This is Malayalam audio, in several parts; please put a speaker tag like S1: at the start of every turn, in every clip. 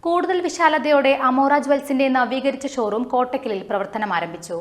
S1: കൂടുതൽ വിശാലതയോടെ അമോറ ജ്വൽസിന്റെ നവീകരിച്ച ഷോറൂം കോട്ടക്കലിൽ പ്രവർത്തനം ആരംഭിച്ചു.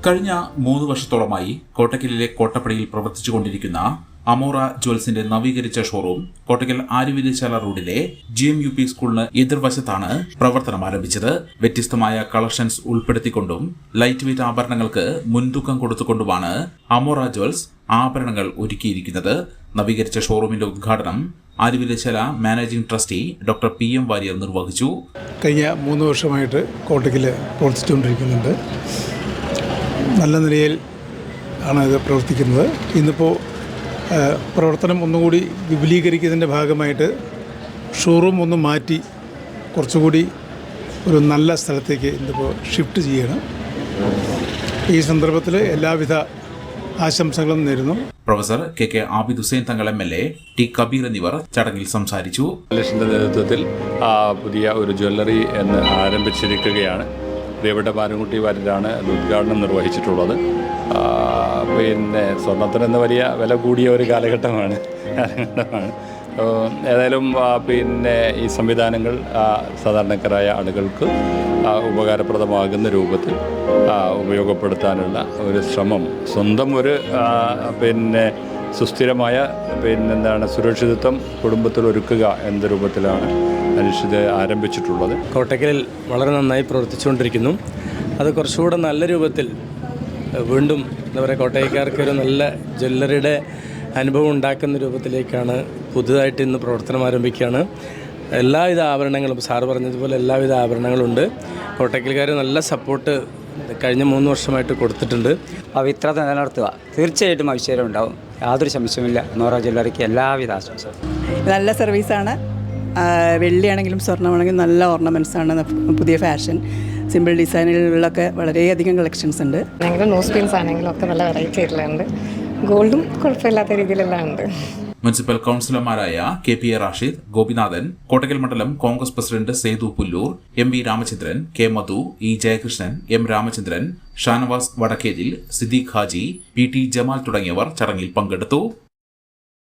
S2: കഴിഞ്ഞ 3 വർഷത്തോളമായി കോട്ടക്കലിലെ കോട്ടപ്പടിയിൽ പ്രവർത്തിച്ചുകൊണ്ടിരിക്കുന്ന അമോറ ജ്വൽസിന്റെ നവീകരിച്ച ഷോറൂം കോട്ടക്കൽ ആര്യവൈദ്യശാല റോഡിലെ GMUP സ്കൂളിന് എതിർവശത്താണ് പ്രവർത്തനം ആരംഭിച്ചത്. വ്യത്യസ്തമായ കളക്ഷൻസ് ഉൾപ്പെടുത്തിക്കൊണ്ടും ലൈറ്റ് വെയ്റ്റ് ആഭരണങ്ങൾക്ക് മുൻതൂക്കം കൊടുത്തുകൊണ്ടുമാണ് അമോറ ജ്വൽസ് ആഭരണങ്ങൾ ഒരുക്കിയിരിക്കുന്നത്. നവീകരിച്ച ഷോറൂമിന്റെ ഉദ്ഘാടനം Arya Vaidya Sala managing trustee doctor PM Warrier നിർവഹിച്ചു.
S3: കഴിഞ്ഞ 3 വർഷമായിട്ട് കോട്ടക്കൽ പ്രവർത്തിച്ചുകൊണ്ടിരിക്കുന്നുണ്ട്. നല്ല നിലയിൽ ആണ് ഇത് പ്രവർത്തിക്കുന്നത്. ഇന്നിപ്പോൾ പ്രവർത്തനം ഒന്നുകൂടി വിപുലീകരിക്കുന്നതിൻ്റെ ഭാഗമായിട്ട് ഷോറൂം ഒന്ന് മാറ്റി കുറച്ചുകൂടി ഒരു നല്ല സ്ഥലത്തേക്ക് ഇന്നിപ്പോൾ ഷിഫ്റ്റ് ചെയ്യണം. ഈ സന്ദർഭത്തിൽ എല്ലാവിധ ആശംസകളും നേരുന്നു.
S2: Professor KK Abid Hussain Thangal MLA, T Kabir എന്നിവർ ചടങ്ങിൽ സംസാരിച്ചു.
S4: നേതൃത്വത്തിൽ പുതിയ ഒരു ജ്വല്ലറി എന്ന് ആരംഭിച്ചിരിക്കുകയാണ്. പ്രിയപ്പെട്ട പാരൻകുട്ടി വാര്യരാണ് ഉദ്ഘാടനം നിർവഹിച്ചിട്ടുള്ളത്. പിന്നെ സ്വർണ്ണത്തിനെന്ന് വലിയ വില കൂടിയ ഒരു കാലഘട്ടമാണ്. ഏതായാലും പിന്നെ ഈ സംവിധാനങ്ങൾ സാധാരണക്കാരായ ആളുകൾക്ക് ഉപകാരപ്രദമാകുന്ന രൂപത്തിൽ ഉപയോഗപ്പെടുത്താനുള്ള ഒരു ശ്രമം, സ്വന്തം ഒരു പിന്നെ സുസ്ഥിരമായ സുരക്ഷിതത്വം കുടുംബത്തിൽ ഒരുക്കുക എന്ന രൂപത്തിലാണ് അനുഷ്ഠിത് ആരംഭിച്ചിട്ടുള്ളത്.
S5: കോട്ടക്കലിൽ വളരെ നന്നായി പ്രവർത്തിച്ചുകൊണ്ടിരിക്കുന്നു. അത് കുറച്ചുകൂടെ നല്ല രൂപത്തിൽ വീണ്ടും എന്താ പറയുക, കോട്ടയക്കാർക്ക് ഒരു നല്ല ജ്വല്ലറിയുടെ അനുഭവം ഉണ്ടാക്കുന്ന രൂപത്തിലേക്കാണ് പുതുതായിട്ട് ഇന്ന് പ്രവർത്തനം ആരംഭിക്കുകയാണ്. എല്ലാവിധ ആഭരണങ്ങളും സാറ് പറഞ്ഞതുപോലെ എല്ലാവിധ ആഭരണങ്ങളുണ്ട്. കോട്ടക്കൽക്കാർ നല്ല സപ്പോർട്ട് കഴിഞ്ഞ 3 വർഷമായിട്ട് കൊടുത്തിട്ടുണ്ട്.
S6: പവിത്രത നിലനിർത്തുക, തീർച്ചയായിട്ടും ഐശ്വര്യം ഉണ്ടാവും, യാതൊരു സംശയമില്ല. അമോറ ജ്വല്ലറിക്ക് എല്ലാവിധ ആശംസകളും.
S7: നല്ല സർവീസാണ്. വെള്ളിയാണെങ്കിലും സ്വർണ്ണമാണെങ്കിലും നല്ല ഓർണമെൻറ്റ്സാണ്. പുതിയ ഫാഷൻ സിമ്പിൾ ഡിസൈനുകളിലൊക്കെ വളരെയധികം കളക്ഷൻസ് ഉണ്ട്.
S8: നോസ് പിൻസ് ആണെങ്കിലും ഒക്കെ നല്ല വെറൈറ്റി ആയിട്ടുള്ള ഗോൾഡും കുഴപ്പമില്ലാത്ത രീതിയിലെല്ലാം ഉണ്ട്.
S2: മുനിസിപ്പൽ കൗൺസിലർമാരായ KPA റാഷിദ്, ഗോപിനാഥൻ, കോട്ടക്കൽ മണ്ഡലം Congress president Sethu Pulloor, MV Ramachandran, K Madhu, E Jayakrishnan, M Ramachandran, Shanavas Vadakkethil, Siddique Haji, PT Jamal തുടങ്ങിയവർ ചടങ്ങിൽ പങ്കെടുത്തു.